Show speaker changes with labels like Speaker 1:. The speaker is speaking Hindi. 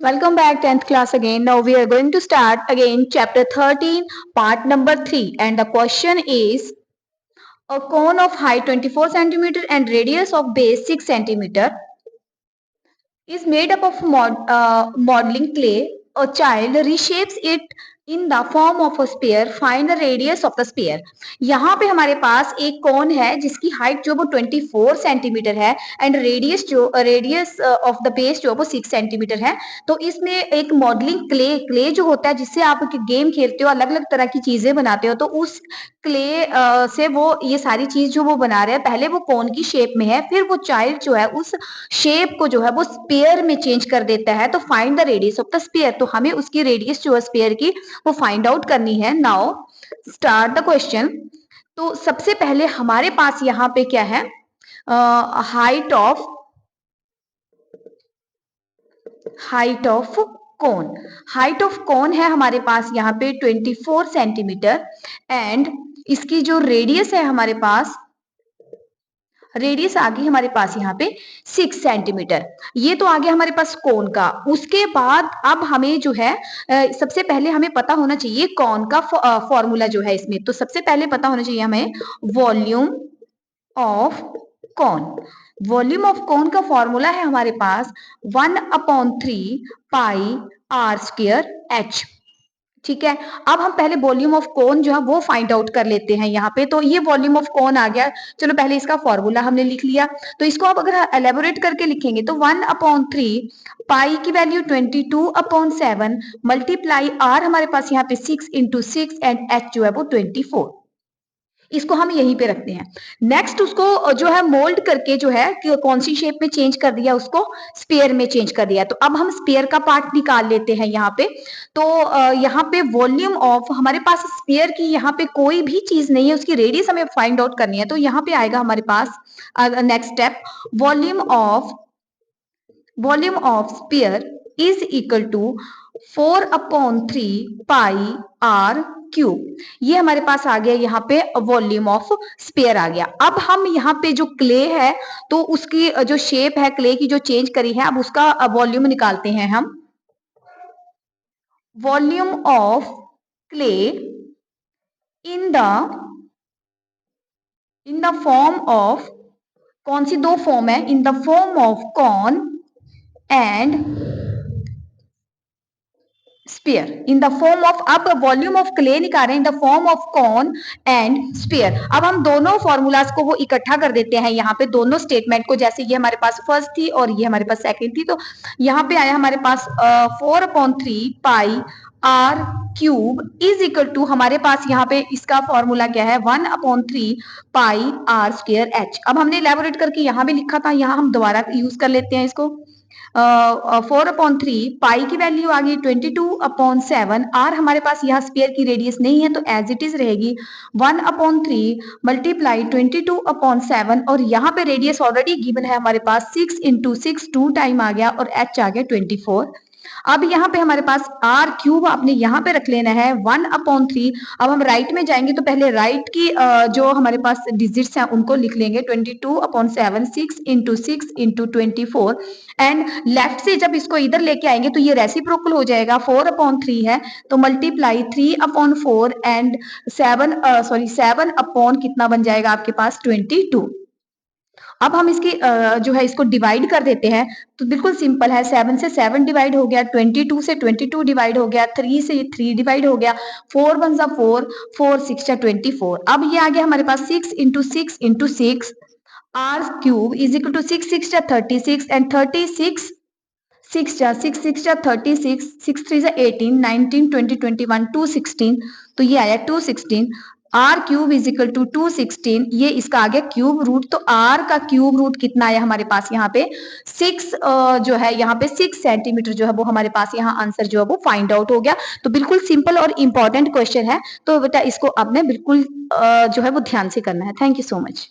Speaker 1: Welcome back 10th class again. Now we are going to start again chapter 13 part number 3 and the question is a cone of height 24 centimeter and radius of base 6 centimeter is made up of modeling clay. A child reshapes it in the form of a sphere. Find the radius of the sphere. यहाँ पे हमारे पास एक कोन है जिसकी हाइट जो वो 24 सेंटीमीटर है and radius of the base जो वो 6 सेंटीमीटर है। तो इसमें एक मॉडलिंग क्ले जो होता है जिससे आप गेम खेलते हो, अलग अलग तरह की चीजें बनाते हो, तो उस क्ले से वो ये सारी चीज जो वो बना रहे हैं, पहले वो कोन की शेप में है, फिर वो चाइल्ड जो है उस शेप को जो है वो स्पेयर में चेंज कर देता है। तो find the radius of the sphere, तो हमें उसकी रेडियस जो है स्पेयर की वो फाइंड आउट करनी है। Now start the question. तो सबसे पहले हमारे पास यहाँ पे क्या है, height of cone. Height of cone है हमारे पास यहाँ पे 24 सेंटीमीटर एंड इसकी जो रेडियस है हमारे पास, रेडियस आ गई हमारे पास यहाँ पे 6 सेंटीमीटर। ये तो आ गया हमारे पास कोन का। उसके बाद अब हमें जो है सबसे पहले हमें पता होना चाहिए कोन का फॉर्मूला जो है इसमें। तो सबसे पहले पता होना चाहिए हमें volume of cone. Volume of cone का फॉर्मूला है हमारे पास 1/3 पाई आर स्क्वायर एच। ठीक है, अब हम पहले वॉल्यूम ऑफ कोन जो है वो फाइंड आउट कर लेते हैं यहाँ पे। तो ये वॉल्यूम ऑफ कोन आ गया। चलो पहले इसका फॉर्मूला हमने लिख लिया, तो इसको आप अगर एलेबोरेट करके लिखेंगे तो 1/3 पाई की वैल्यू 22/7 मल्टीप्लाई आर हमारे पास यहाँ पे 6 इंटू 6 एंड एच जो है वो 24। इसको हम यहीं पे रखते हैं। नेक्स्ट उसको जो है मोल्ड करके जो है कि कौन सी शेप में चेंज कर दिया, उसको स्पेयर में चेंज कर दिया। तो अब हम स्पेयर का पार्ट निकाल लेते हैं यहाँ पे। तो यहाँ पे वॉल्यूम ऑफ हमारे पास स्पेयर की यहाँ पे कोई भी चीज नहीं है, उसकी रेडियस हमें फाइंड आउट करनी है। तो यहाँ पे आएगा हमारे पास next step, volume of sphere is equal to 4/3 pi r cube. ये हमारे पास आ गया यहाँ पे वॉल्यूम ऑफ स्पेयर आ गया। अब हम यहाँ पे जो क्ले है तो उसकी जो शेप है क्ले की जो चेंज करी है, अब उसका वॉल्यूम निकालते हैं हम। Volume of clay in the form of, कौन सी दो फॉर्म है, in the form of cone and sphere. In the form of, अब वॉल्यूम ऑफ क्ले निकाल रहे हैं in the form of cone and sphere. अब हम दोनों फॉर्मूलाज को वो इकट्ठा कर देते हैं यहाँ पे, दोनों स्टेटमेंट को। जैसे ये हमारे पास फर्स्ट थी और ये हमारे पास सेकंड थी, तो यहाँ पे आया हमारे पास 4/3 pi r cube is equal to, हमारे पास यहाँ पे इसका फॉर्मूला क्या है, 1/3 पाई आर स्क्वायर एच। अब हमने इलेबोरेट करके यहाँ भी लिखा था, यहाँ हम दोबारा यूज कर लेते हैं इसको। 4/3 पाई की वैल्यू आ गई 22/7। आर हमारे पास यहाँ स्पेयर की रेडियस नहीं है तो एज इट इज रहेगी 1/3 मल्टीप्लाई 22/7 और यहाँ पे रेडियस ऑलरेडी गिवन है हमारे पास 6 इंटू 6, 2 टाइम आ गया और एच आ गया 24। अब यहाँ पे हमारे पास आर क्यूब आपने यहाँ पे रख लेना है 1/3। अब हम राइट में जाएंगे तो पहले राइट की जो हमारे पास डिजिट्स हैं उनको लिख लेंगे 22/7, 6 इंटू 6 इंटू 24 एंड लेफ्ट से जब इसको इधर लेके आएंगे तो ये रेसिप्रोकल हो जाएगा, 4/3 है तो मल्टीप्लाई 3/4 एंड 7 अपॉन कितना बन जाएगा आपके पास 22। अब हम इसकी जो है इसको डिवाइड कर देते हैं। तो बिल्कुल सिंपल है, 7 से 7 डिवाइड हो गया, 22 से 22 डिवाइड हो गया, 3 से 3 डिवाइड हो गया, 4 1 जा 4, 4 6 जा 24। अब ये आ गया हमारे पास 6 into 6 into 6 R cube is equal to 6 6 जा 36 एंड 36 6 जा 6 6 जा 36, 6 3 जा 18, 19 20 21 216। तो ये आया 216। R cube is equal to 216, ये इसका आ गया क्यूब रूट। तो आर का क्यूब रूट कितना आया हमारे पास यहाँ पे 6 जो है यहाँ पे 6 सेंटीमीटर जो है वो हमारे पास यहाँ आंसर जो है वो फाइंड आउट हो गया। तो बिल्कुल सिंपल और इंपॉर्टेंट क्वेश्चन है, तो बेटा इसको आपने बिल्कुल जो है वो ध्यान से करना है। Thank you so much.